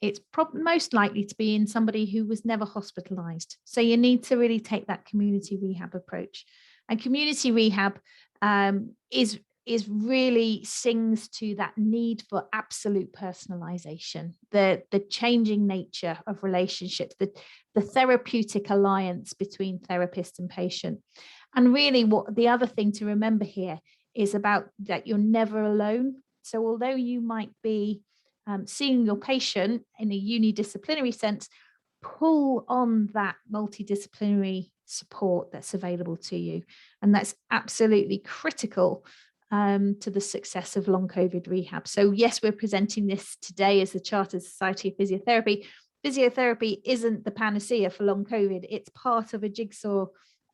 it's most likely to be in somebody who was never hospitalized. So you need to really take that community rehab approach. And community rehab is really sings to that need for absolute personalization, the changing nature of relationships, the therapeutic alliance between therapist and patient. And really what the other thing to remember here is about that you're never alone. So although you might be seeing your patient in a unidisciplinary sense, pull on that multidisciplinary support that's available to you. And that's absolutely critical to the success of long COVID rehab. So yes, we're presenting this today as the Chartered Society of Physiotherapy. Physiotherapy isn't the panacea for long COVID. It's part of a jigsaw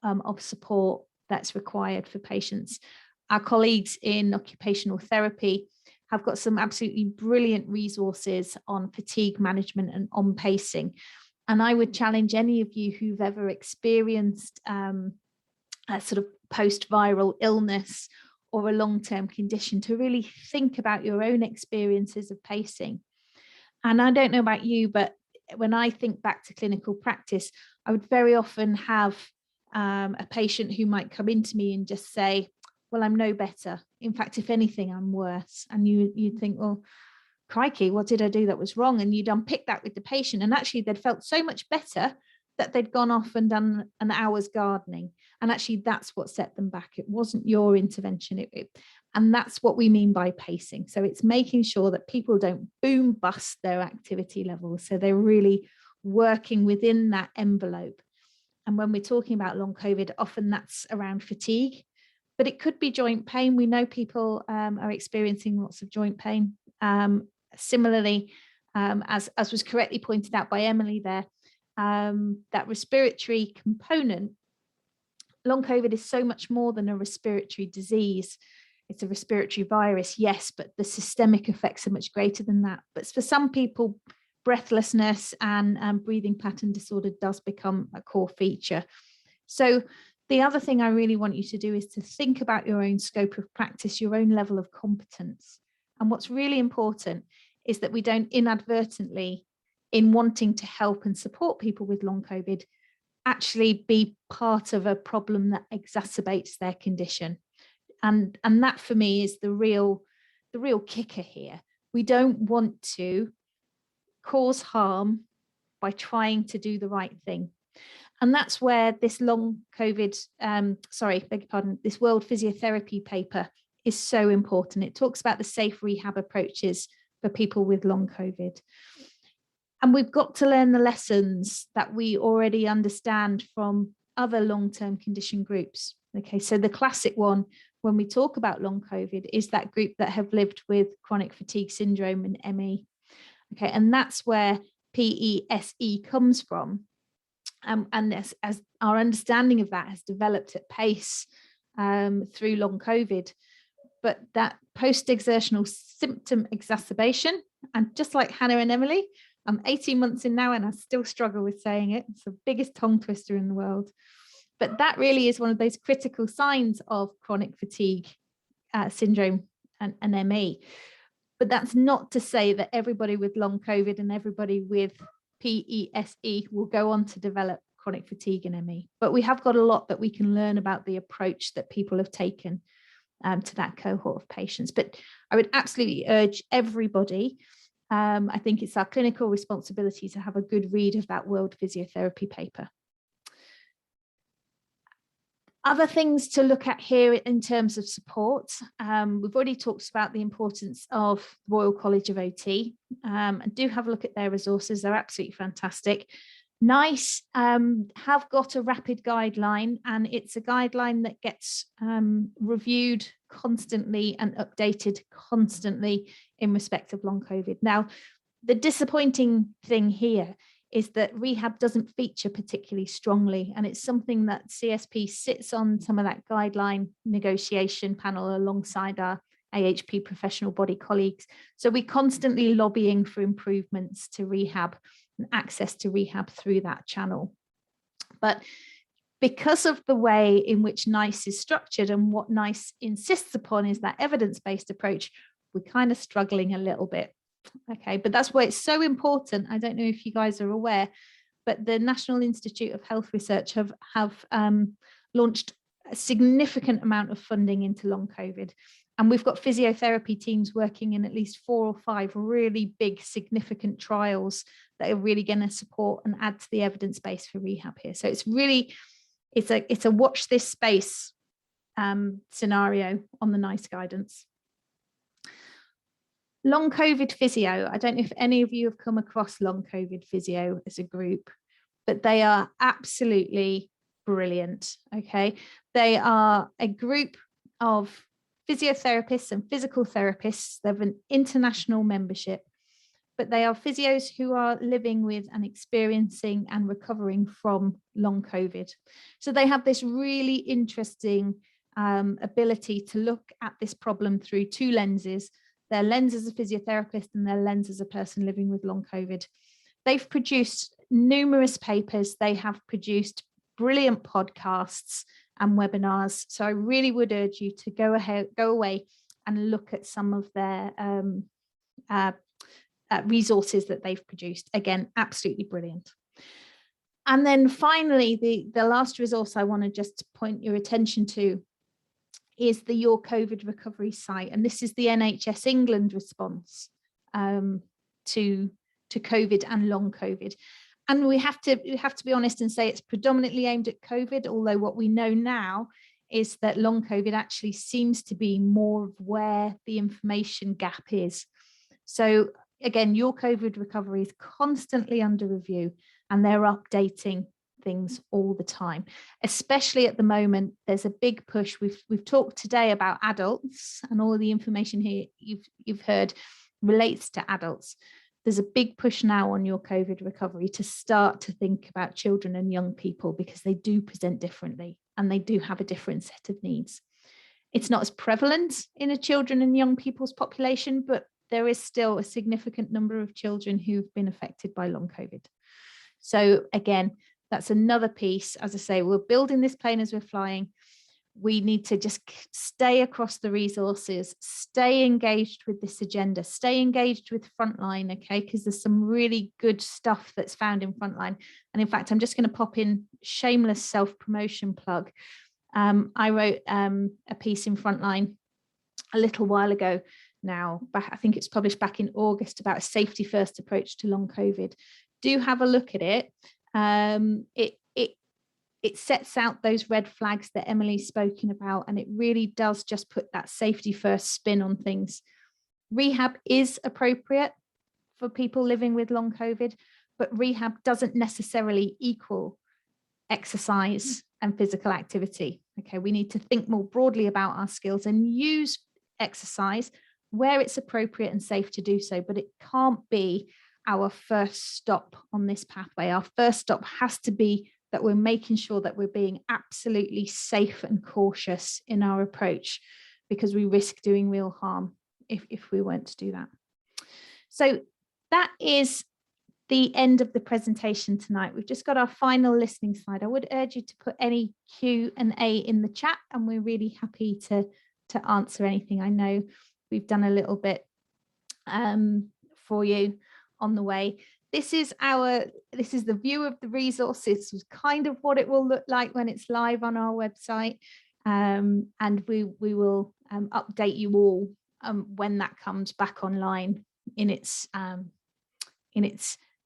of support that's required for patients. Our colleagues in occupational therapy have got some absolutely brilliant resources on fatigue management and on pacing. And I would challenge any of you who've ever experienced a sort of post-viral illness or a long-term condition to really think about your own experiences of pacing. And I don't know about you, but when I think back to clinical practice, I would very often have a patient who might come into me and just say, well, I'm no better. In fact, if anything, I'm worse. And you'd think, well, crikey, what did I do that was wrong? And you'd unpick that with the patient. And actually, they'd felt so much better that they'd gone off and done an hour's gardening, and actually that's what set them back. It wasn't your intervention. And that's what we mean by pacing. So it's making sure that people don't boom bust their activity levels. So they're really working within that envelope. And when we're talking about long COVID, often that's around fatigue, but it could be joint pain. We know people are experiencing lots of joint pain. Similarly, as was correctly pointed out by Emily there, that respiratory component, long COVID is so much more than a respiratory disease. It's a respiratory virus, yes, but the systemic effects are much greater than that. But for some people, breathlessness and breathing pattern disorder does become a core feature. So the other thing I really want you to do is to think about your own scope of practice, your own level of competence. And what's really important is that we don't inadvertently, in wanting to help and support people with long COVID, actually be part of a problem that exacerbates their condition. And that for me is the real kicker here. We don't want to cause harm by trying to do the right thing. And that's where this long COVID, this World Physiotherapy paper is so important. It talks about the safe rehab approaches for people with long COVID. And we've got to learn the lessons that we already understand from other long-term condition groups. Okay, so the classic one when we talk about long COVID is that group that have lived with chronic fatigue syndrome and ME. Okay, and that's where PESE comes from. And as our understanding of that has developed at pace through long COVID, but that post-exertional symptom exacerbation, and just like Hannah and Emily, I'm 18 months in now and I still struggle with saying it. It's the biggest tongue twister in the world. But that really is one of those critical signs of chronic fatigue syndrome and ME. But that's not to say that everybody with long COVID and everybody with PESE will go on to develop chronic fatigue and ME. But we have got a lot that we can learn about the approach that people have taken to that cohort of patients. But I would absolutely urge everybody, I think it's our clinical responsibility to have a good read of that World Physiotherapy paper. Other things to look at here in terms of support, we've already talked about the importance of Royal College of OT, and do have a look at their resources. They're absolutely fantastic. NICE have got a rapid guideline, and it's a guideline that gets reviewed constantly and updated constantly in respect of long COVID. Now, the disappointing thing here is that rehab doesn't feature particularly strongly, and it's something that CSP sits on some of that guideline negotiation panel alongside our AHP professional body colleagues. So we're constantly lobbying for improvements to rehab and access to rehab through that channel. But because of the way in which NICE is structured and what NICE insists upon is that evidence-based approach, we're kind of struggling a little bit. Okay, but that's why it's so important. I don't know if you guys are aware, but the National Institute of Health Research have launched a significant amount of funding into long COVID. And we've got physiotherapy teams working in at least 4 or 5 really big, significant trials that are really going to support and add to the evidence base for rehab here. So it's really, it's a watch this space scenario on the NICE guidance. Long COVID physio. I don't know if any of you have come across long COVID physio as a group, but they are absolutely brilliant. Okay. They are a group of physiotherapists and physical therapists. They have an international membership, but they are physios who are living with and experiencing and recovering from long COVID. So they have this really interesting ability to look at this problem through 2 lenses. Their lens as a physiotherapist and their lens as a person living with long COVID. They've produced numerous papers. They have produced brilliant podcasts and webinars. So I really would urge you to go away and look at some of their resources that they've produced. Again, absolutely brilliant. And then finally, the last resource I want to just point your attention to is the Your COVID Recovery site. And this is the NHS England response to COVID and long COVID. And we have to be honest and say it's predominantly aimed at COVID, although what we know now is that long COVID actually seems to be more of where the information gap is. So again, your COVID recovery is constantly under review, and they're updating things all the time. Especially at the moment, there's a big push. We've talked today about adults, and all the information here you've heard relates to adults. There's a big push now on your COVID recovery to start to think about children and young people, because they do present differently and they do have a different set of needs. It's not as prevalent in a children and young people's population, but there is still a significant number of children who've been affected by long COVID. So again, that's another piece. As I say, we're building this plane as we're flying. We need to just stay across the resources, stay engaged with this agenda, stay engaged with Frontline, okay? Because there's some really good stuff that's found in Frontline. And in fact, I'm just going to pop in shameless self-promotion plug. I wrote a piece in Frontline a little while ago now, I think it's published back in August, about a safety first approach to long COVID. Do have a look at it. It sets out those red flags that Emily's spoken about, and it really does just put that safety first spin on things. Rehab is appropriate for people living with long COVID, but rehab doesn't necessarily equal exercise and physical activity. Okay, we need to think more broadly about our skills and use exercise where it's appropriate and safe to do so, but it can't be our first stop on this pathway. Our first stop has to be that we're making sure that we're being absolutely safe and cautious in our approach, because we risk doing real harm if we weren't to do that. So that is the end of the presentation tonight. We've just got our final listening slide. I would urge you to put any Q&A in the chat, and we're really happy to answer anything. I know we've done a little bit for you on the way. This is the view of the resources, kind of what it will look like when it's live on our website, and we will update you all when that comes back online in its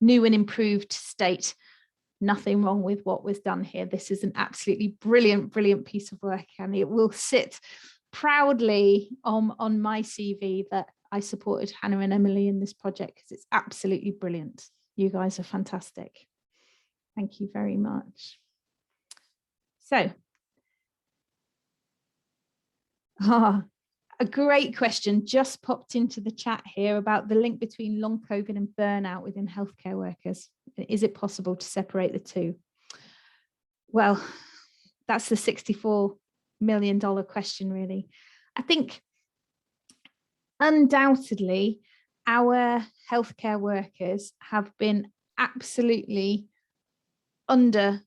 new and improved state. Nothing wrong with what was done here. This is an absolutely brilliant piece of work, and it will sit proudly on my CV that I supported Hannah and Emily in this project, because it's absolutely brilliant. You guys are fantastic. Thank you very much. So, a great question just popped into the chat here about the link between long COVID and burnout within healthcare workers. Is it possible to separate the two? Well, that's the $64 million question, really. I think undoubtedly our healthcare workers have been absolutely under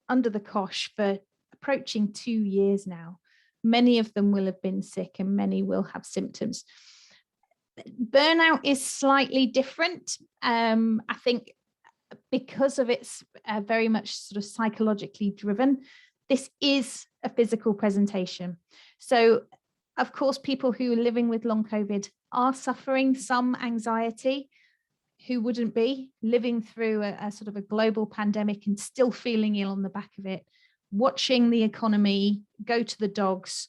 the cosh for approaching 2 years now. Many of them will have been sick, and many will have symptoms. Burnout is slightly different. I think because of its very much sort of psychologically driven, this is a physical presentation. So, of course, people who are living with long COVID are suffering some anxiety. Who wouldn't be living through a sort of a global pandemic and still feeling ill on the back of it, watching the economy go to the dogs,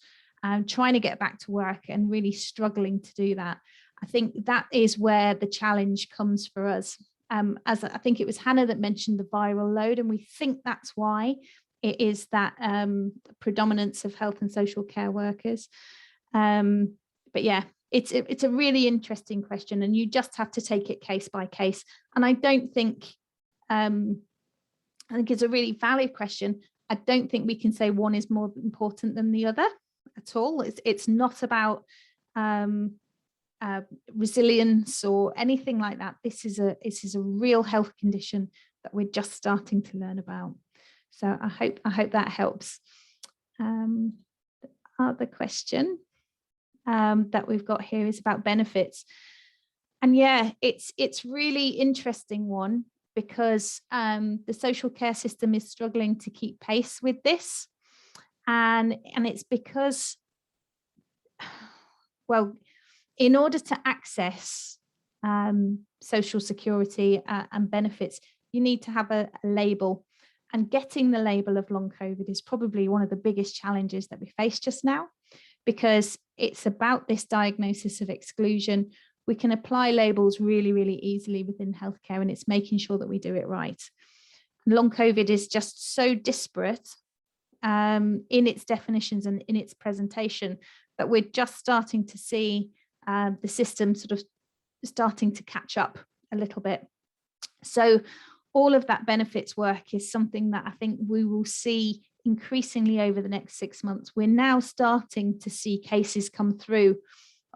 trying to get back to work and really struggling to do that. I think that is where the challenge comes for us. As I think it was Hannah that mentioned the viral load, and we think that's why it is that predominance of health and social care workers. But yeah, it's a really interesting question, and you just have to take it case by case. And I don't think, I think it's a really valid question. I don't think we can say one is more important than the other at all. It's not about resilience or anything like that. This is a real health condition that we're just starting to learn about. So I hope that helps. The other question that we've got here is about benefits, and yeah, it's really interesting one, because the social care system is struggling to keep pace with this, and it's because, well, in order to access social security and benefits, you need to have a label. And getting the label of long COVID is probably one of the biggest challenges that we face just now, because it's about this diagnosis of exclusion. We can apply labels really, really easily within healthcare, and it's making sure that we do it right. Long COVID is just so disparate in its definitions and in its presentation that we're just starting to see the system sort of starting to catch up a little bit. So all of that benefits work is something that I think we will see increasingly over the next 6 months. We're now starting to see cases come through.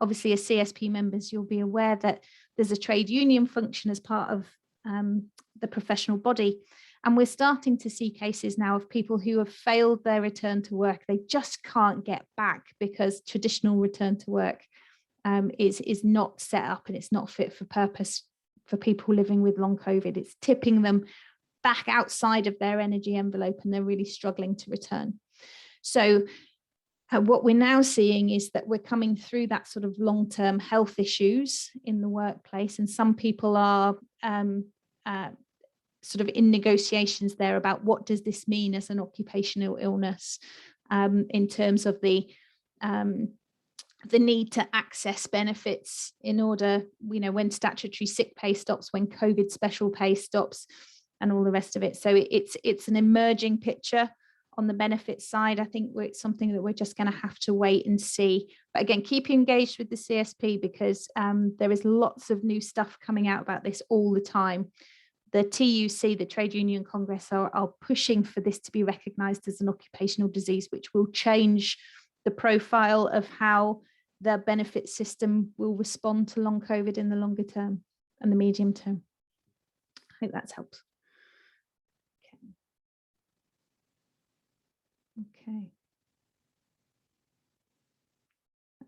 Obviously, as CSP members, you'll be aware that there's a trade union function as part of the professional body. And we're starting to see cases now of people who have failed their return to work. They just can't get back because traditional return to work is not set up and it's not fit for purpose for people living with long COVID. It's tipping them back outside of their energy envelope and they're really struggling to return. So what we're now seeing is that we're coming through that sort of long-term health issues in the workplace, and some people are sort of in negotiations there about what does this mean as an occupational illness in terms of the need to access benefits in order, when statutory sick pay stops, when COVID special pay stops, and all the rest of it. So it's an emerging picture on the benefits side. I think it's something that we're just going to have to wait and see. But again, keep engaged with the CSP, because there is lots of new stuff coming out about this all the time. The TUC, the Trade Union Congress, are pushing for this to be recognised as an occupational disease, which will change the profile of how the benefit system will respond to long COVID in the longer term and the medium term. I hope that's helped. Okay.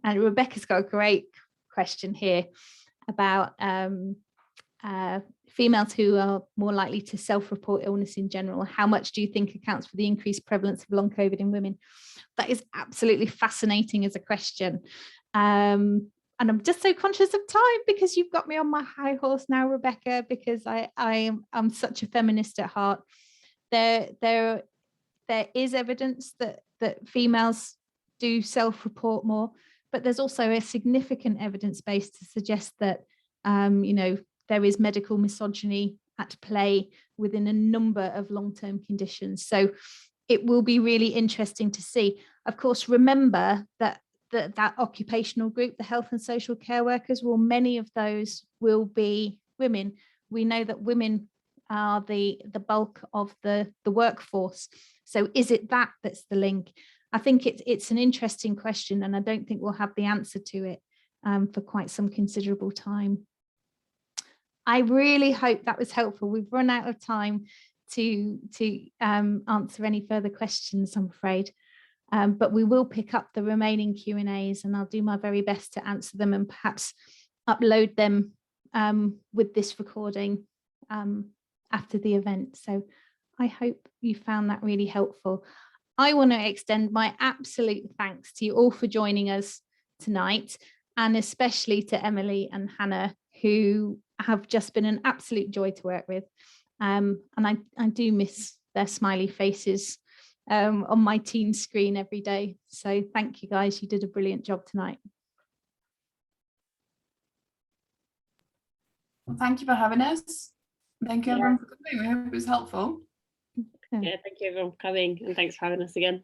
And Rebecca's got a great question here about females who are more likely to self-report illness in general. How much do you think accounts for the increased prevalence of long COVID in women? That is absolutely fascinating as a question. And I'm just so conscious of time, because you've got me on my high horse now, Rebecca, because I'm such a feminist at heart. There is evidence that females do self-report more, but there's also a significant evidence base to suggest that there is medical misogyny at play within a number of long-term conditions. So it will be really interesting to see. Of course, remember that occupational group, the health and social care workers, well, many of those will be women. We know that women are the bulk of the workforce. So is it that's the link? I think it's an interesting question, and I don't think we'll have the answer to it for quite some considerable time. I really hope that was helpful. We've run out of time to answer any further questions, I'm afraid. But we will pick up the remaining Q&As, and I'll do my very best to answer them and perhaps upload them with this recording after the event. So I hope you found that really helpful. I want to extend my absolute thanks to you all for joining us tonight, and especially to Emily and Hannah, who have just been an absolute joy to work with. And I do miss their smiley faces on my teen screen every day. So thank you guys, you did a brilliant job tonight. Well, thank you for having us. Thank you everyone for coming. We hope it was helpful. Yeah, thank you everyone for coming, and thanks for having us again.